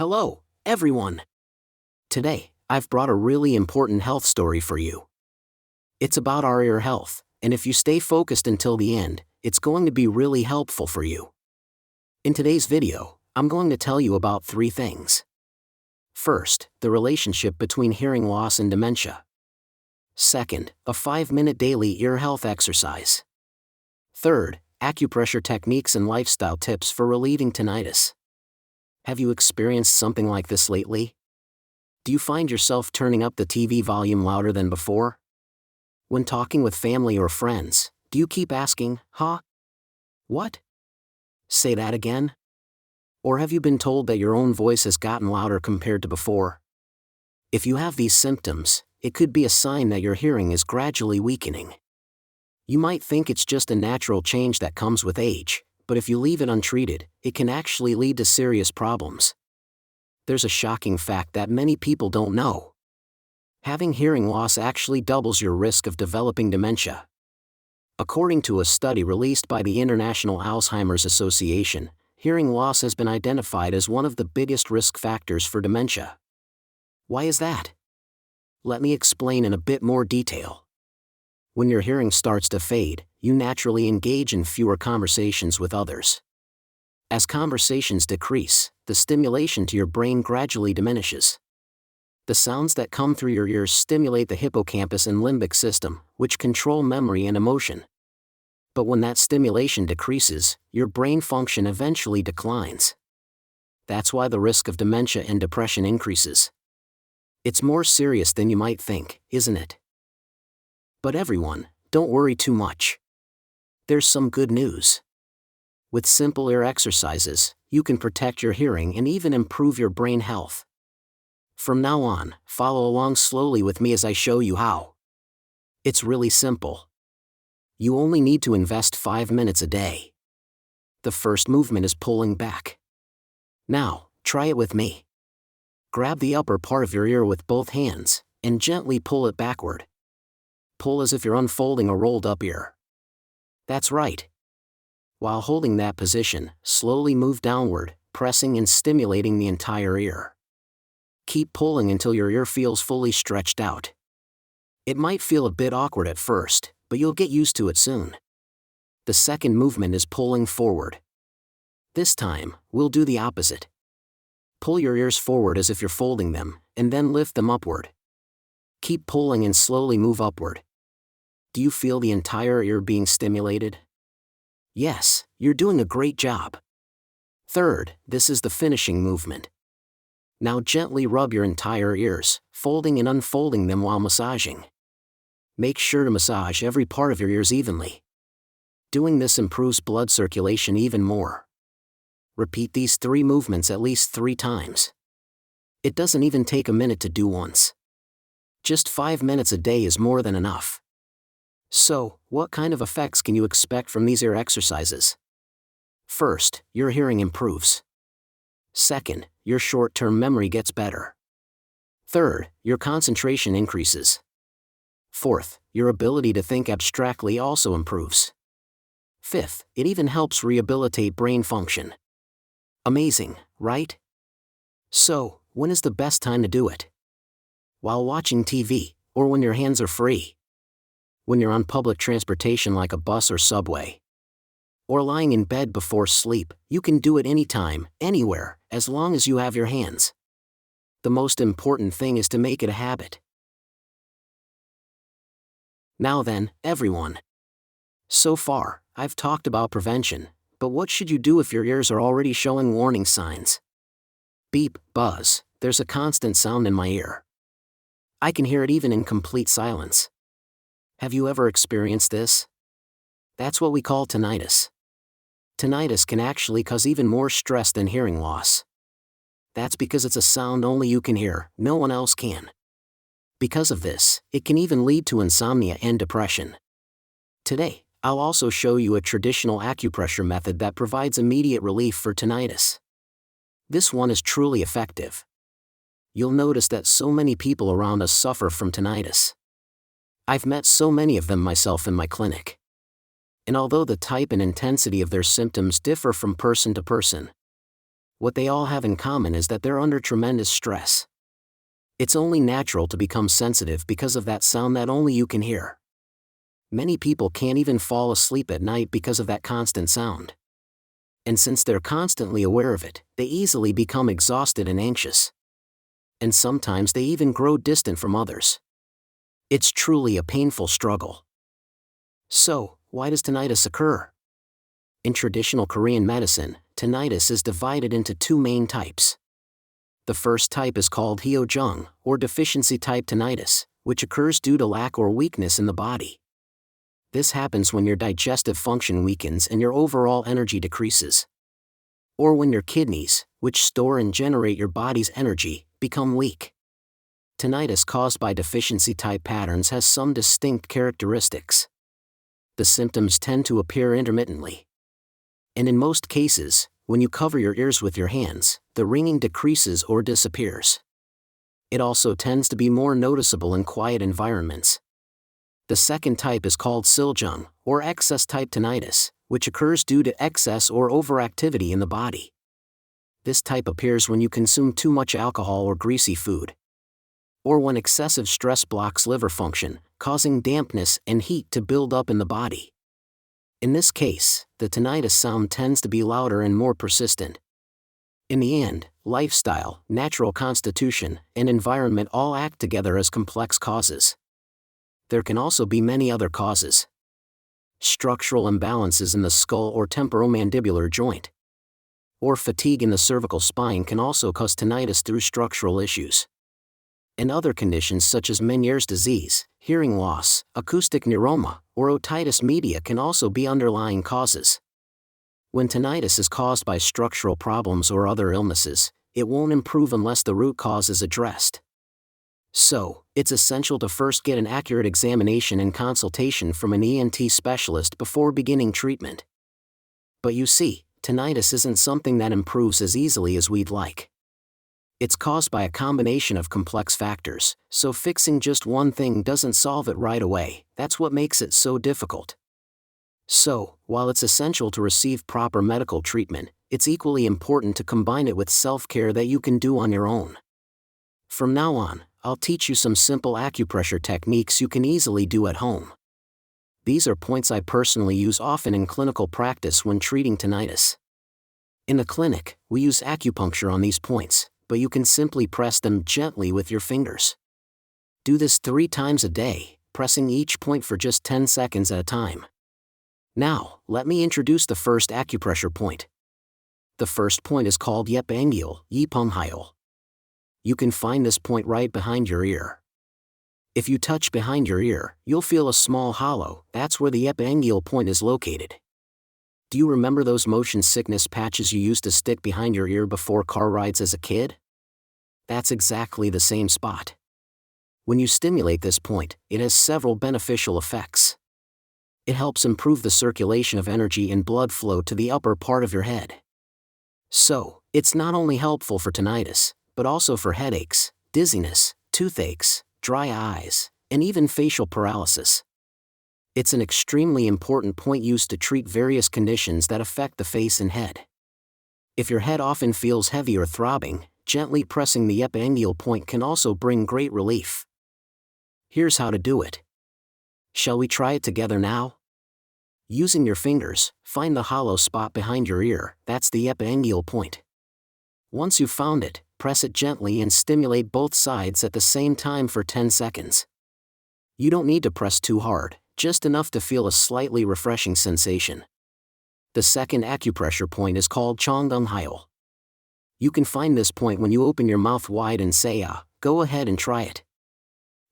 Hello, everyone. Today, I've brought a really important health story for you. It's about our ear health, and if you stay focused until the end, it's going to be really helpful for you. In today's video, I'm going to tell you about 3 things. First, the relationship between hearing loss and dementia. Second, a 5-minute daily ear health exercise. Third, acupressure techniques and lifestyle tips for relieving tinnitus. Have you experienced something like this lately? Do you find yourself turning up the TV volume louder than before? When talking with family or friends, do you keep asking, huh? What? Say that again? Or have you been told that your own voice has gotten louder compared to before? If you have these symptoms, it could be a sign that your hearing is gradually weakening. You might think it's just a natural change that comes with age, but if you leave it untreated, it can actually lead to serious problems. There's a shocking fact that many people don't know. Having hearing loss actually doubles your risk of developing dementia. According to a study released by the International Alzheimer's Association, hearing loss has been identified as one of the biggest risk factors for dementia. Why is that? Let me explain in a bit more detail. When your hearing starts to fade, you naturally engage in fewer conversations with others. As conversations decrease, the stimulation to your brain gradually diminishes. The sounds that come through your ears stimulate the hippocampus and limbic system, which control memory and emotion. But when that stimulation decreases, your brain function eventually declines. That's why the risk of dementia and depression increases. It's more serious than you might think, isn't it? But everyone, don't worry too much. There's some good news. With simple ear exercises, you can protect your hearing and even improve your brain health. From now on, follow along slowly with me as I show you how. It's really simple. You only need to invest 5 minutes a day. The first movement is pulling back. Now, try it with me. Grab the upper part of your ear with both hands, and gently pull it backward. Pull as if you're unfolding a rolled-up ear. That's right. While holding that position, slowly move downward, pressing and stimulating the entire ear. Keep pulling until your ear feels fully stretched out. It might feel a bit awkward at first, but you'll get used to it soon. The second movement is pulling forward. This time, we'll do the opposite. Pull your ears forward as if you're folding them, and then lift them upward. Keep pulling and slowly move upward. Do you feel the entire ear being stimulated? Yes, you're doing a great job. Third, this is the finishing movement. Now gently rub your entire ears, folding and unfolding them while massaging. Make sure to massage every part of your ears evenly. Doing this improves blood circulation even more. Repeat these 3 movements at least 3 times. It doesn't even take a minute to do once. Just 5 minutes a day is more than enough. So, what kind of effects can you expect from these ear exercises? First, your hearing improves. Second, your short-term memory gets better. Third, your concentration increases. Fourth, your ability to think abstractly also improves. Fifth, it even helps rehabilitate brain function. Amazing, right? So, when is the best time to do it? While watching TV, or when your hands are free? When you're on public transportation like a bus or subway? Or lying in bed before sleep, you can do it anytime, anywhere, as long as you have your hands. The most important thing is to make it a habit. Now then, everyone. So far, I've talked about prevention, but what should you do if your ears are already showing warning signs? Beep, buzz, there's a constant sound in my ear. I can hear it even in complete silence. Have you ever experienced this? That's what we call tinnitus. Tinnitus can actually cause even more stress than hearing loss. That's because it's a sound only you can hear, no one else can. Because of this, it can even lead to insomnia and depression. Today, I'll also show you a traditional acupressure method that provides immediate relief for tinnitus. This one is truly effective. You'll notice that so many people around us suffer from tinnitus. I've met so many of them myself in my clinic. And although the type and intensity of their symptoms differ from person to person, what they all have in common is that they're under tremendous stress. It's only natural to become sensitive because of that sound that only you can hear. Many people can't even fall asleep at night because of that constant sound. And since they're constantly aware of it, they easily become exhausted and anxious. And sometimes they even grow distant from others. It's truly a painful struggle. So, why does tinnitus occur? In traditional Korean medicine, tinnitus is divided into two main types. The first type is called Hyeojung, or deficiency type tinnitus, which occurs due to lack or weakness in the body. This happens when your digestive function weakens and your overall energy decreases. Or when your kidneys, which store and generate your body's energy, become weak. Tinnitus caused by deficiency type patterns has some distinct characteristics. The symptoms tend to appear intermittently. And in most cases, when you cover your ears with your hands, the ringing decreases or disappears. It also tends to be more noticeable in quiet environments. The second type is called Seoljung, or excess type tinnitus, which occurs due to excess or overactivity in the body. This type appears when you consume too much alcohol or greasy food, or when excessive stress blocks liver function, causing dampness and heat to build up in the body. In this case, the tinnitus sound tends to be louder and more persistent. In the end, lifestyle, natural constitution, and environment all act together as complex causes. There can also be many other causes. Structural imbalances in the skull or temporomandibular joint, or fatigue in the cervical spine can also cause tinnitus through structural issues. And other conditions such as Meniere's disease, hearing loss, acoustic neuroma, or otitis media can also be underlying causes. When tinnitus is caused by structural problems or other illnesses, it won't improve unless the root cause is addressed. So, it's essential to first get an accurate examination and consultation from an ENT specialist before beginning treatment. But you see, tinnitus isn't something that improves as easily as we'd like. It's caused by a combination of complex factors, so fixing just one thing doesn't solve it right away. That's what makes it so difficult. So, while it's essential to receive proper medical treatment, it's equally important to combine it with self-care that you can do on your own. From now on, I'll teach you some simple acupressure techniques you can easily do at home. These are points I personally use often in clinical practice when treating tinnitus. In the clinic, we use acupuncture on these points, but you can simply press them gently with your fingers. Do this 3 times a day, pressing each point for just 10 seconds at a time. Now, let me introduce the first acupressure point. The first point is called Yepaenghyeol. You can find this point right behind your ear. If you touch behind your ear, you'll feel a small hollow. That's where the Yepaenghyeol point is located. Do you remember those motion sickness patches you used to stick behind your ear before car rides as a kid? That's exactly the same spot. When you stimulate this point, it has several beneficial effects. It helps improve the circulation of energy and blood flow to the upper part of your head. So, it's not only helpful for tinnitus, but also for headaches, dizziness, toothaches, dry eyes, and even facial paralysis. It's an extremely important point used to treat various conditions that affect the face and head. If your head often feels heavy or throbbing, gently pressing the Yepaenghyeol point can also bring great relief. Here's how to do it. Shall we try it together now? Using your fingers, find the hollow spot behind your ear. That's the Yepaenghyeol point. Once you've found it, press it gently and stimulate both sides at the same time for 10 seconds. You don't need to press too hard, just enough to feel a slightly refreshing sensation. The second acupressure point is called Cheonggung-hyeol. You can find this point when you open your mouth wide and say go ahead and try it.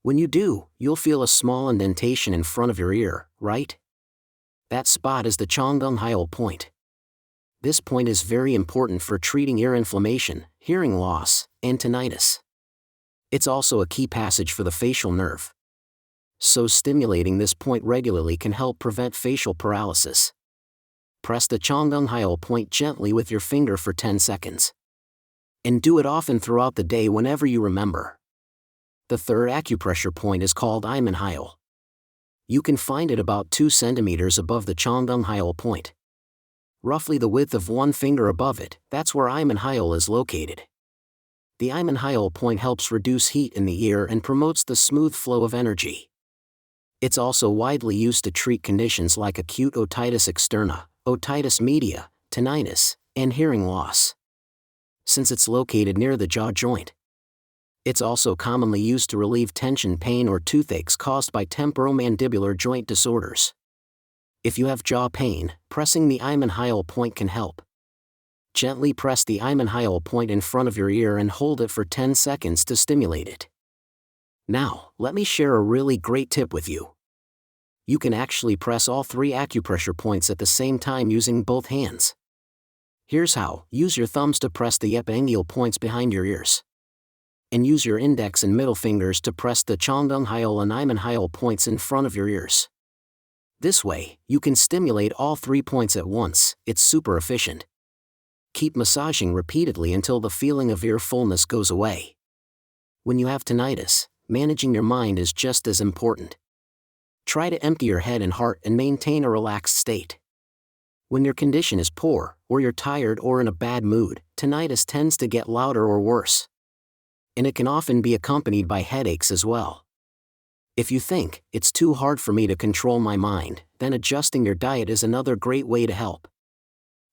When you do, you'll feel a small indentation in front of your ear, right? That spot is the Cheonggung-hyeol point. This point is very important for treating ear inflammation, hearing loss, and tinnitus. It's also a key passage for the facial nerve. So stimulating this point regularly can help prevent facial paralysis. Press the Cheonggung-hyeol point gently with your finger for 10 seconds. And do it often throughout the day whenever you remember. The third acupressure point is called Imun-hyeol. You can find it about 2 centimeters above the Cheonggung-hyeol point. roughly the width of one finger above it. That's where Imun-hyeol is located. The Imun-hyeol point helps reduce heat in the ear and promotes the smooth flow of energy. It's also widely used to treat conditions like acute otitis externa, otitis media, tinnitus, and hearing loss. Since it's located near the jaw joint, it's also commonly used to relieve tension, pain, or toothaches caused by temporomandibular joint disorders. If you have jaw pain, pressing the Imun-hyeol point can help. Gently press the Imun-hyeol point in front of your ear and hold it for 10 seconds to stimulate it. Now, let me share a really great tip with you. You can actually press all 3 acupressure points at the same time using both hands. Here's how. Use your thumbs to press the Yepaenghyeol points behind your ears. And use your index and middle fingers to press the Cheonggung-hyeol and Imun-hyeol points in front of your ears. This way, you can stimulate all 3 points at once. It's super efficient. Keep massaging repeatedly until the feeling of ear fullness goes away. When you have tinnitus, managing your mind is just as important. Try to empty your head and heart and maintain a relaxed state. When your condition is poor, or you're tired or in a bad mood, tinnitus tends to get louder or worse. And it can often be accompanied by headaches as well. If you think, it's too hard for me to control my mind, then adjusting your diet is another great way to help.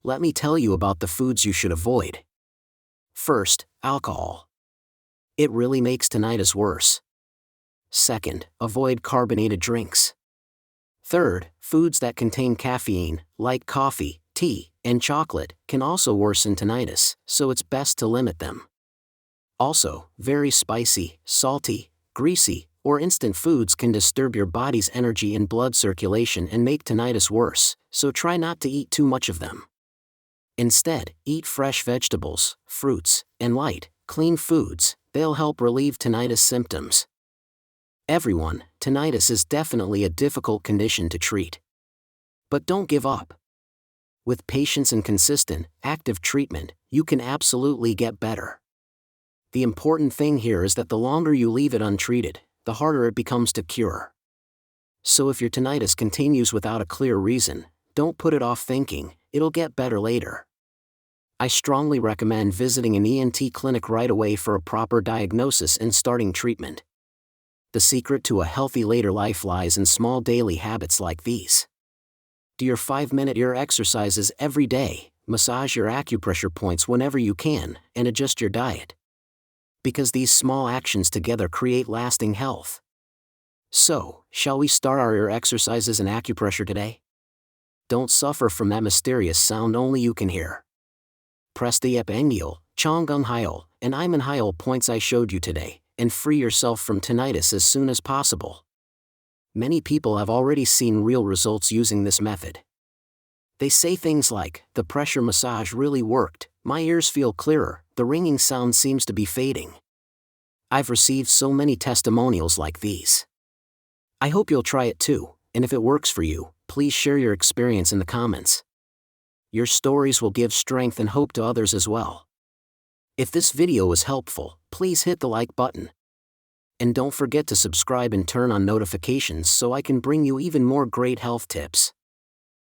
Let me tell you about the foods you should avoid. First, alcohol. It really makes tinnitus worse. Second, avoid carbonated drinks. Third, foods that contain caffeine, like coffee, tea, and chocolate, can also worsen tinnitus, so it's best to limit them. Also, very spicy, salty, greasy, or instant foods can disturb your body's energy and blood circulation and make tinnitus worse, so try not to eat too much of them. Instead, eat fresh vegetables, fruits, and light, clean foods. They'll help relieve tinnitus symptoms. Everyone, tinnitus is definitely a difficult condition to treat. But don't give up. With patience and consistent, active treatment, you can absolutely get better. The important thing here is that the longer you leave it untreated, the harder it becomes to cure. So if your tinnitus continues without a clear reason, don't put it off thinking, it'll get better later. I strongly recommend visiting an ENT clinic right away for a proper diagnosis and starting treatment. The secret to a healthy later life lies in small daily habits like these. Do your 5-minute ear exercises every day, massage your acupressure points whenever you can, and adjust your diet. Because these small actions together create lasting health. So, shall we start our ear exercises and acupressure today? Don't suffer from that mysterious sound only you can hear. Press the Yepaenghyeol, Cheonggung-hyeol, and Imun-hyeol points I showed you today, and free yourself from tinnitus as soon as possible. Many people have already seen real results using this method. They say things like, "The pressure massage really worked, my ears feel clearer, the ringing sound seems to be fading." I've received so many testimonials like these. I hope you'll try it too, and if it works for you, please share your experience in the comments. Your stories will give strength and hope to others as well. If this video was helpful, please hit the like button. And don't forget to subscribe and turn on notifications so I can bring you even more great health tips.